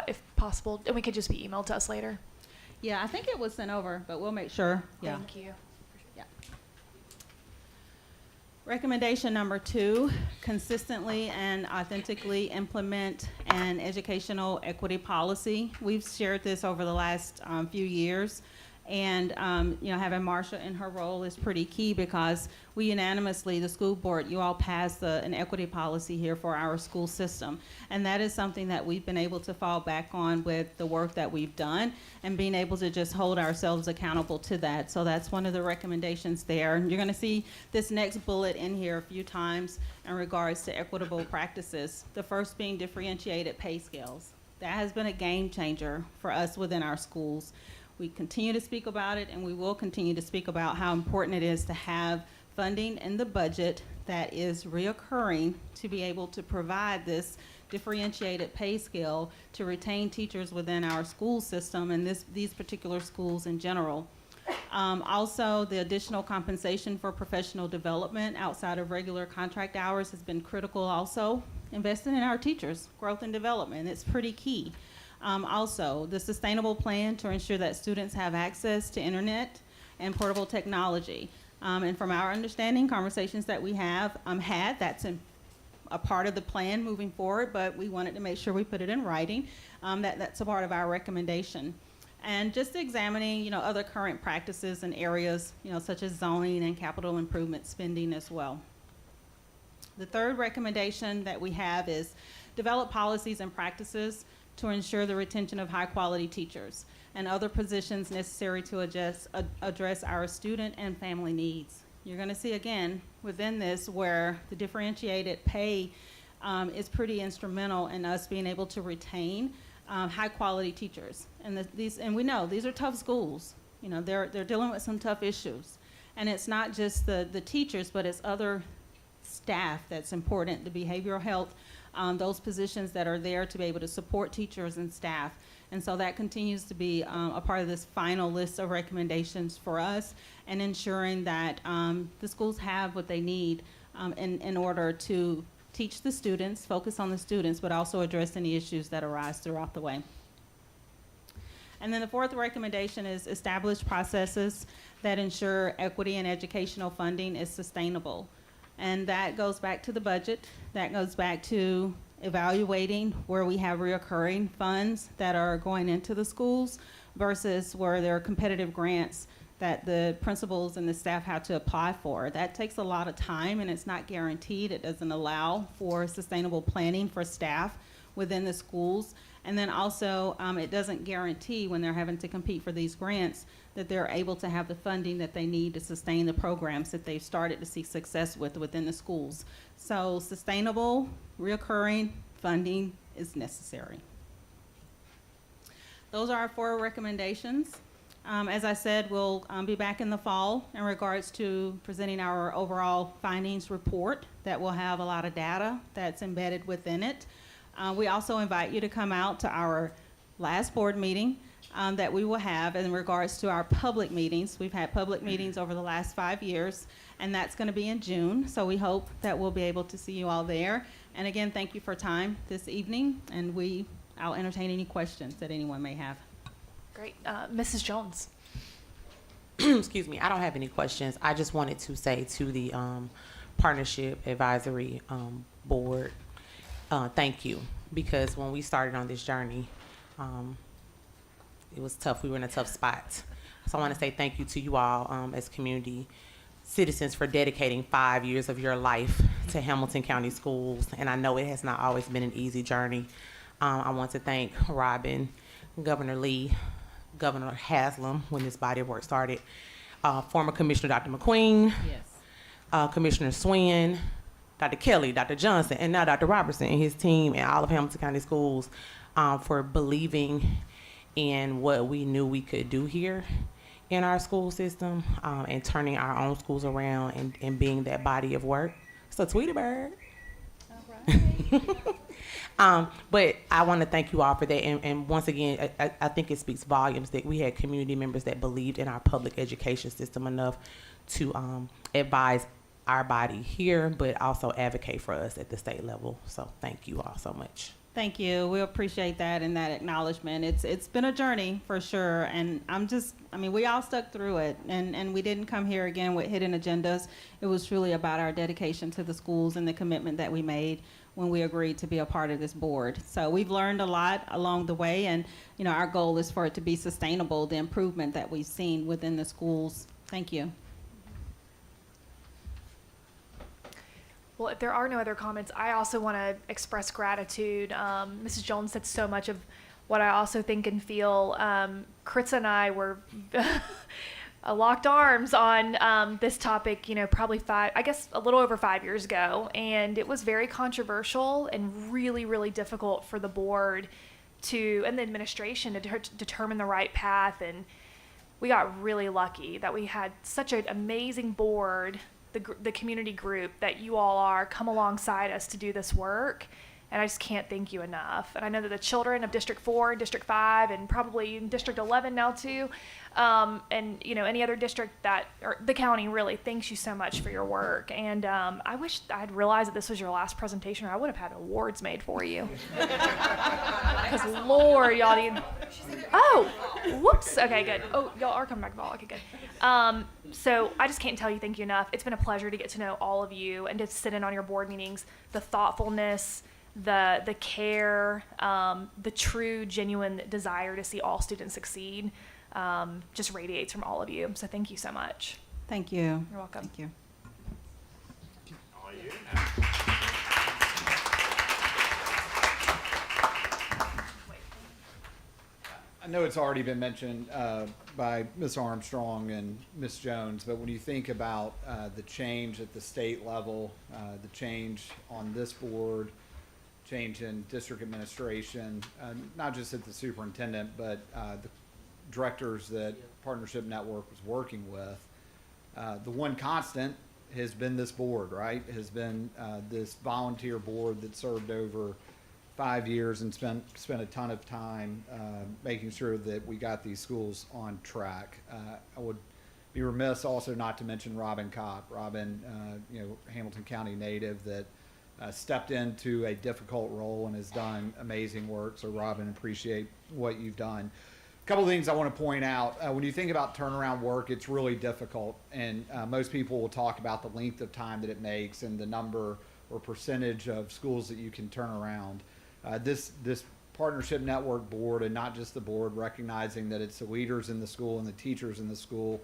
if possible, and we could just be emailed to us later? yeah, I think it was sent over, but we'll make sure. Yeah. Thank you. Yeah. Recommendation number 2, consistently and authentically implement an educational equity policy. We've shared this over the last few years. And, having Marsha in her role is pretty key, because we unanimously, the school board, you all passed an equity policy here for our school system. And that is something that we've been able to fall back on with the work that we've done, and being able to just hold ourselves accountable to that. So that's one of the recommendations there. And you're going to see this next bullet in here a few times in regards to equitable practices. The first being differentiated pay scales. That has been a game changer for us within our schools. We continue to speak about it, and we will continue to speak about how important it is to have funding in the budget that is reoccurring to be able to provide this differentiated pay scale to retain teachers within our school system and these particular schools in general. Also, the additional compensation for professional development outside of regular contract hours has been critical also. Investing in our teachers' growth and development, it's pretty key. Also, the sustainable plan to ensure that students have access to internet and portable technology. And from our understanding, conversations that we have had, that's a part of the plan moving forward, but we wanted to make sure we put it in writing. That's a part of our recommendation. And just examining, other current practices and areas, such as zoning and capital improvement spending as well. The third recommendation that we have is develop policies and practices to ensure the retention of high-quality teachers and other positions necessary to address our student and family needs. You're going to see again within this where the differentiated pay is pretty instrumental in us being able to retain high-quality teachers. And we know these are tough schools. They're dealing with some tough issues, and it's not just the teachers, but it's other staff that's important. The behavioral health. Those positions that are there to be able to support teachers and staff. And so that continues to be a part of this final list of recommendations for us, and ensuring that the schools have what they need in order to teach the students, focus on the students, but also address any issues that arise throughout the way. And then the fourth recommendation is establish processes that ensure equity in educational funding is sustainable. And that goes back to the budget. That goes back to evaluating where we have reoccurring funds that are going into the schools versus where there are competitive grants that the principals and the staff have to apply for. That takes a lot of time, and it's not guaranteed. It doesn't allow for sustainable planning for staff within the schools. And then also, it doesn't guarantee when they're having to compete for these grants that they're able to have the funding that they need to sustain the programs that they've started to see success with within the schools. So sustainable, reoccurring funding is necessary. Those are our 4 recommendations. As I said, we'll be back in the fall in regards to presenting our overall findings report that will have a lot of data that's embedded within it. We also invite you to come out to our last board meeting that we will have in regards to our public meetings. We've had public meetings over the last 5 years, and that's going to be in June. So we hope that we'll be able to see you all there. And again, thank you for time this evening, and I'll entertain any questions that anyone may have. Great. Mrs. Jones. Excuse me, I don't have any questions. I just wanted to say to the Partnership Advisory Board, thank you, because when we started on this journey, it was tough. We were in a tough spot. So I want to say thank you to you all as community citizens for dedicating 5 years of your life to Hamilton County Schools. And I know it has not always been an easy journey. I want to thank Robin, Governor Lee, Governor Haslam when this body of work started, former Commissioner Dr. McQueen, Yes. Commissioner Swin, Dr. Kelly, Dr. Johnson, and now Dr. Robertson and his team and all of Hamilton County Schools for believing in what we knew we could do here in our school system, and turning our own schools around and being that body of work. So Tweety Bird. But I want to thank you all for that. And once again, I think it speaks volumes that we had community members that believed in our public education system enough to advise our body here, but also advocate for us at the state level. So thank you all so much. Thank you. We appreciate that and that acknowledgement. It's been a journey for sure, and we all stuck through it, and we didn't come here again with hidden agendas. It was truly about our dedication to the schools and the commitment that we made when we agreed to be a part of this board. So we've learned a lot along the way, and our goal is for it to be sustainable, the improvement that we've seen within the schools. Thank you. Well, if there are no other comments, I also want to express gratitude. Mrs. Jones said so much of what I also think and feel. Kritza and I were locked arms on this topic, probably a little over 5 years ago. And it was very controversial and really, really difficult for the board and the administration to determine the right path. And we got really lucky that we had such an amazing board, the community group that you all are, come alongside us to do this work. And I just can't thank you enough. And I know that the children of District 4, District 5, and probably District 11 now too, and any other district or the county really thanks you so much for your work. And I wish I'd realized that this was your last presentation, or I would have had awards made for you. Because Lord, y'all need. Oh, whoops. Okay, good. Oh, y'all are coming back to ball. Okay, good. So I just can't tell you thank you enough. It's been a pleasure to get to know all of you and to sit in on your board meetings. The thoughtfulness, the care, the true, genuine desire to see all students succeed just radiates from all of you. So thank you so much. Thank you. You're welcome. Thank you. I know it's already been mentioned by Ms. Armstrong and Ms. Jones, but when you think about the change at the state level, the change on this board, change in district administration, not just at the superintendent, but the directors that Partnership Network was working with, the one constant has been this board, right? Has been this volunteer board that served over 5 years and spent a ton of time making sure that we got these schools on track. I would be remiss also not to mention Robin Kopp. Robin, Hamilton County native that stepped into a difficult role and has done amazing work. So Robin, appreciate what you've done. A couple of things I want to point out. When you think about turnaround work, it's really difficult, and most people will talk about the length of time that it makes and the number or percentage of schools that you can turn around. This Partnership Network board, and not just the board, recognizing that it's the leaders in the school and the teachers in the school,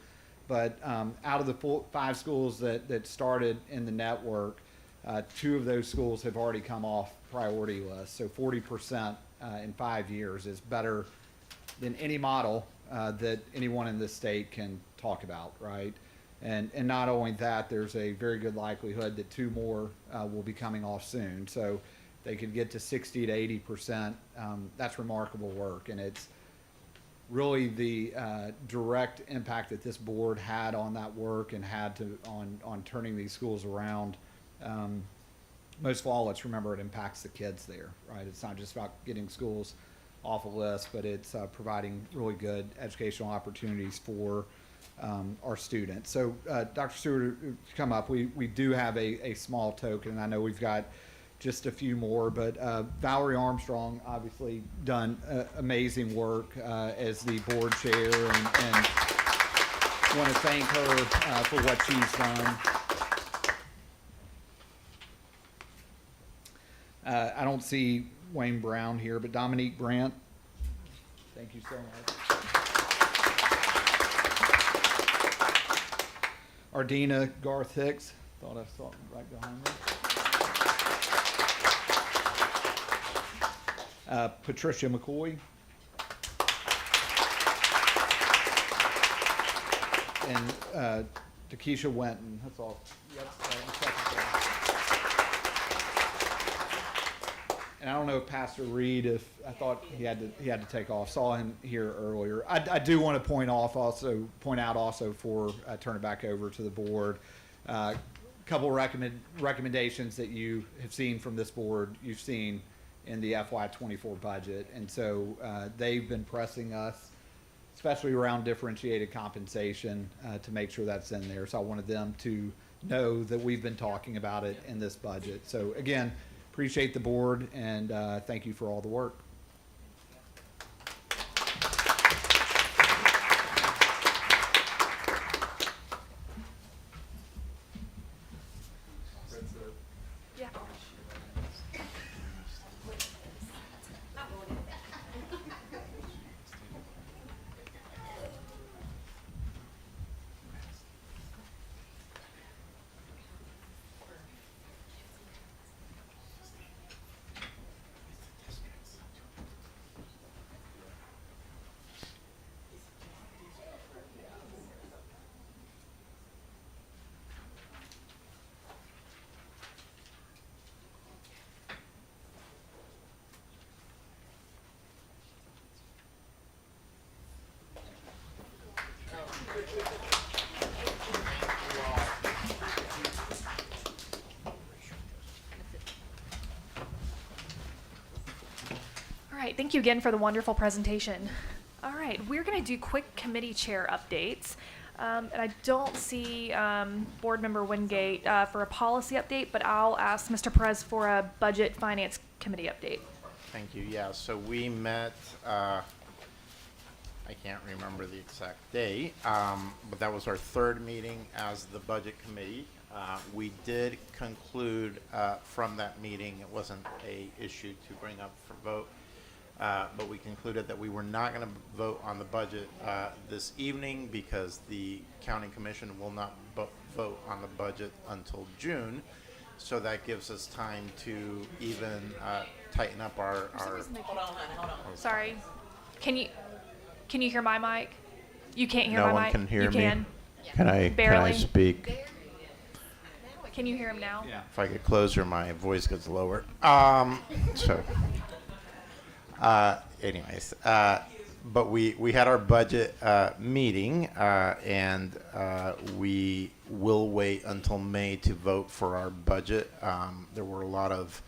but out of the 5 schools that started in the network, 2 of those schools have already come off priority list. So 40% in 5 years is better than any model that anyone in this state can talk about, right? And not only that, there's a very good likelihood that 2 more will be coming off soon. So they could get to 60 to 80%. That's remarkable work, and it's really the direct impact that this board had on that work and had on turning these schools around. Most of all, let's remember it impacts the kids there, right? It's not just about getting schools off a list, but it's providing really good educational opportunities for our students. So Dr. Stewart, come up. We do have a small token, and I know we've got just a few more, but Valerie Armstrong obviously done amazing work as the board chair, and want to thank her for what she's done. I don't see Wayne Brown here, but Dominique Brandt, thank you so much. Ardina Garth Hicks, thought I saw him right behind me. Patricia McCoy. And Takesha Wenton, that's all. Yep, And I don't know if Pastor Reed, if I thought he had to take off. Saw him here earlier. I do want to point out also for turn it back over to the board. Couple recommendations that you have seen from this board. You've seen in the FY24 budget, and so they've been pressing us, especially around differentiated compensation, to make sure that's in there. So I wanted them to know that we've been talking about it in this budget. So again, appreciate the board, and thank you for all the work. Yeah. All right, thank you again for the wonderful presentation. All right, we're going to do quick committee chair updates. And I don't see Board Member Wingate for a policy update, but I'll ask Mr. Perez for a budget finance committee update. Thank you. Yeah, so we met, I can't remember the exact day, but that was our third meeting as the budget committee. We did conclude from that meeting, it wasn't a issue to bring up for vote, but we concluded that we were not going to vote on the budget this evening because the county commission will not vote on the budget until June. So that gives us time to even tighten up our. Hold on. Sorry. Can you hear my mic? You can't hear No my one mic? can hear You me. can? Can I Barely. speak? Can you hear him now? Yeah. If I get closer, my voice gets lower. Anyways, but we had our budget meeting, and we will wait until May to vote for our budget. There were a lot of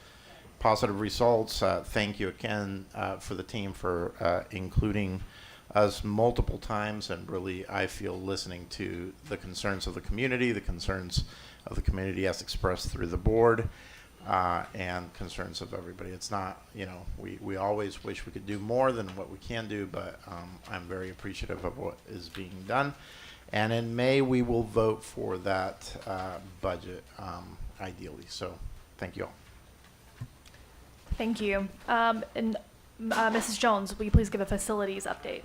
positive results. Thank you again for the team for including us multiple times, and really, I feel, listening to the concerns of the community as expressed through the board, and concerns of everybody. It's not, we always wish we could do more than what we can do, but I'm very appreciative of what is being done. And in May, we will vote for that budget, ideally. So thank you all. Thank you. And Mrs. Jones, will you please give a facilities update?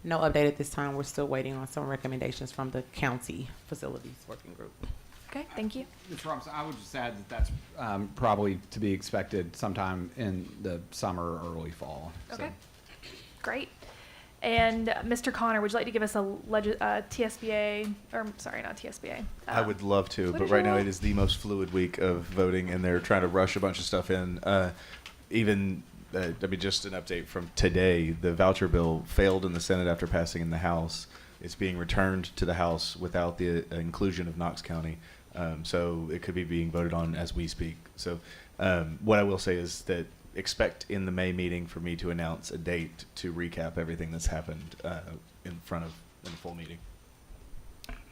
No update at this time. We're still waiting on some recommendations from the county facilities working group. Okay, thank you. Mr. Robinson, I would just add that that's probably to be expected sometime in the summer or early fall. Okay, great. And Mr. Connor, would you like to give us a TSBA, or sorry, not TSBA? I would love to, what but is right your now role? it is the most fluid week of voting, and they're trying to rush a bunch of stuff in. Just an update from today, the voucher bill failed in the Senate after passing in the House. It's being returned to the House without the inclusion of Knox County, so it could be being voted on as we speak. So what I will say is that expect in the May meeting for me to announce a date to recap everything that's happened in the full meeting.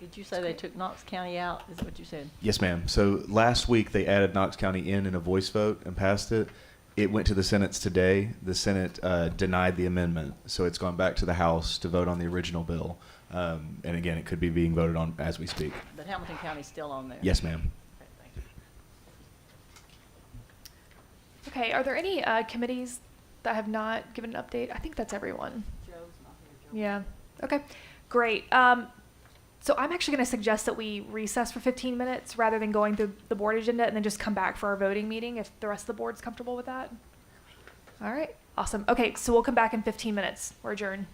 Did you say they took Knox County out? Is that what you said? Yes, ma'am. So last week they added Knox County in a voice vote and passed it. It went to the Senate today. The Senate denied the amendment, so it's gone back to the House to vote on the original bill. And again, it could be being voted on as we speak. But Hamilton County's still on there? Yes, ma'am. Okay, thank you. Okay, are there any committees that have not given an update? I think that's everyone. Joe's not here. Yeah. Okay, great. So I'm actually going to suggest that we recess for 15 minutes rather than going through the board agenda and then just come back for our voting meeting if the rest of the board's comfortable with that. All right, awesome. Okay, so we'll come back in 15 minutes. We're adjourned.